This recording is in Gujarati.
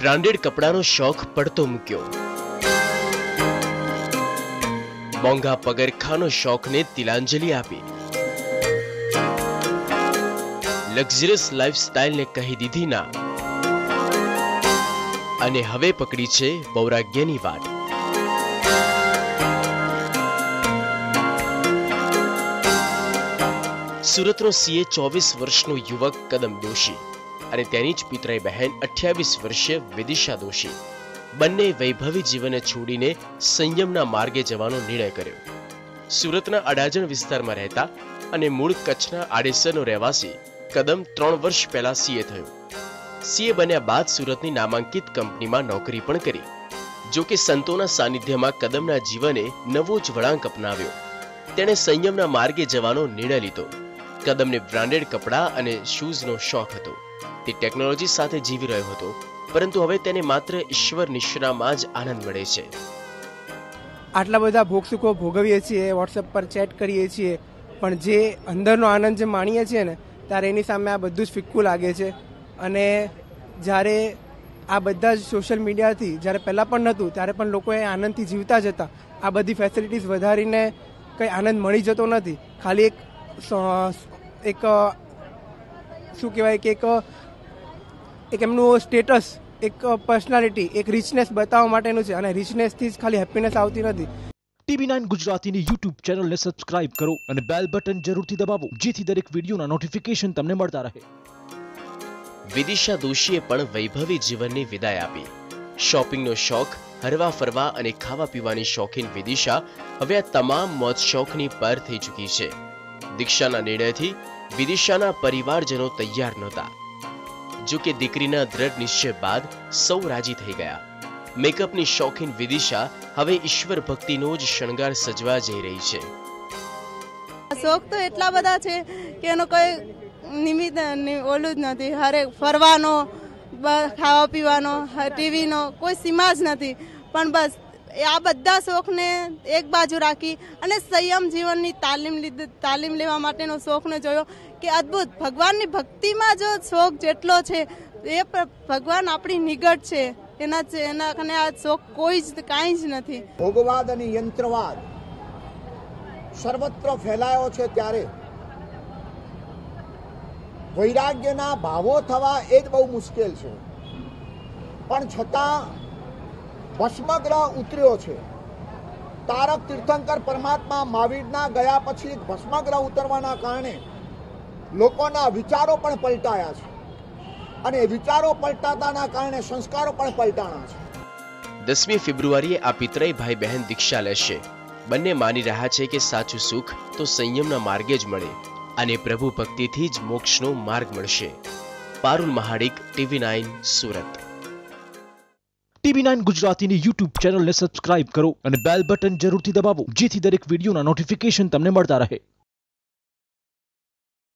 બ્રાન્ડેડ કપડાનો શોખ પડતો મૂક્યો। મોંઘા પગરખાનો શોખને તિલાંજલિ આપી। લક્ઝરિયસ લાઇફસ્ટાઇલને કહી દીધી ના અને હવે પકડી છે વૈરાગ્યની વાટ। સુરતનો સીએ 24 વર્ષનો યુવક કદમ દોશી અને તેની જ પિતરાઈ બહેન 28 વર્ષીય વિદિશા દોશી બંને વૈભવી જીવનને છોડીને સંયમના માર્ગે જવાનો નિર્ણય કર્યો। સુરતના અડાજણ વિસ્તારમાં રહેતા અને મૂળ કચ્છના આડેસરનો રહેવાસી કદમ 3 વર્ષ પહેલા સીએ થયો। સીએ બન્યા બાદ સુરતની નામાંકિત કંપનીમાં નોકરી પણ કરી। જો કે સંતોના સાનિધ્યમાં કદમના જીવને નવો જ વળાંક અપનાવ્યો। તેણે સંયમના માર્ગે જવાનો નિર્ણય લીધો। કદમને બ્રાન્ડેડ કપડા અને શૂઝનો શોખ હતો। તે ટેકનોલોજી સાથે જીવી રહ્યો હતો, પરંતુ હવે તેને માત્ર ઈશ્વર નિશ્રામાં જ આનંદ મળે છે। આટલા બધા ભોગ સુખો ભોગવીએ છીએ, વોટ્સએપ પર ચેટ કરીએ છીએ, પણ જે અંદરનો આનંદ જે માણીએ છીએ ને, ત્યારે એની સામે આ બધું જ ફિક્કું લાગે છે। અને જ્યારે આ બધા જ સોશિયલ મીડિયાથી જ્યારે પહેલાં પણ નહોતું ત્યારે પણ લોકો એ આનંદથી જીવતા જ હતા। આ બધી ફેસિલિટીઝ વધારીને કંઈ આનંદ મળી જતો નથી। ખાલી એક શું કહેવાય કે એક એમનું સ્ટેટસ, એક પર્સનાલિટી, એક રિચનેસ બતાવવા માટેનું છે, અને રિચનેસથી જ ખાલી હેપીનેસ આવતી નથી। TV9 ગુજરાતીની YouTube ચેનલને સબસ્ક્રાઇબ કરો અને બેલ બટન જરૂરથી દબાવો, જેથી દરેક વિડીયોના નોટિફિકેશન તમને મળતા રહે। વિદિશા દોશીએ પણ વૈભવી જીવનની વિદાય આપી। શોપિંગનો શોખ, હરવા ફરવા અને ખાવા પીવાની શોખીન વિદિશા હવે આ તમામ મોજ શોખની પર થઈ ચૂકી છે। દીક્ષાના નિર્ણયથી વિદિશાના પરિવારજનો તૈયાર નહોતા। જો કે દીકરીના દ્રઢ નિશ્ચય બાદ સૌ રાજી થઈ ગયા। મેકઅપની શોખીન વિદિશા હવે ઈશ્વર ભક્તિનો જ શણગાર સજવા જઈ રહી છે। શોખ તો એટલા બધા છે કે એનો કોઈ નિમિત્ત ઓલું જ નથી। હરે ફરવાનો, ખાવા પીવાનો, ટીવીનો કોઈ સીમા જ નથી। પણ બસ આ બધા શોખને એક બાજુ રાખી અને સંયમ જીવનની તાલીમ લેવા માટેનો શોખને જોયો કે અદ્ભુત ભગવાનની ભક્તિમાં જો શોખ જેટલો છે એ ભગવાન આપણી નિગટ છે, એના કને આ શોખ કોઈ જ કાંઈ જ નથી। ભોગવાદ અને યંત્રવાદ સર્વત્ર ફેલાયો છે, ત્યારે વૈરાગ્યના ભાવો થવા એ જ બહુ મુશ્કેલ છે। પણ છતાં ભસ્મગ્રહ ઉતર્યો છે। તારક તીર્થંકર પરમાત્મા મહાવીરના ગયા પછી ભસ્મગ્રહ ઉતરવાના કારણે લોકોના વિચારો પણ પલટાયા છે, અને વિચારો પલટાતાના કારણે સંસ્કારો પણ પલટાણા છે। 10મી ફેબ્રુઆરીએ આ પિતરાઈ ભાઈ બહેન દીક્ષા લેશે। બંને માની રહ્યા છે કે સાચું સુખ તો સંયમના માર્ગે જ મળે અને પ્રભુ ભક્તિથી જ મોક્ષનો માર્ગ મળશે। પારુલ મહાડિક, TV9 સુરત। TV9 ગુજરાતીની YouTube ચેનલને સબસ્ક્રાઇબ કરો અને બેલ બટન જરૂરથી દબાવો, જેથી દરેક વિડીયોના નોટિફિકેશન તમને મળતા રહે।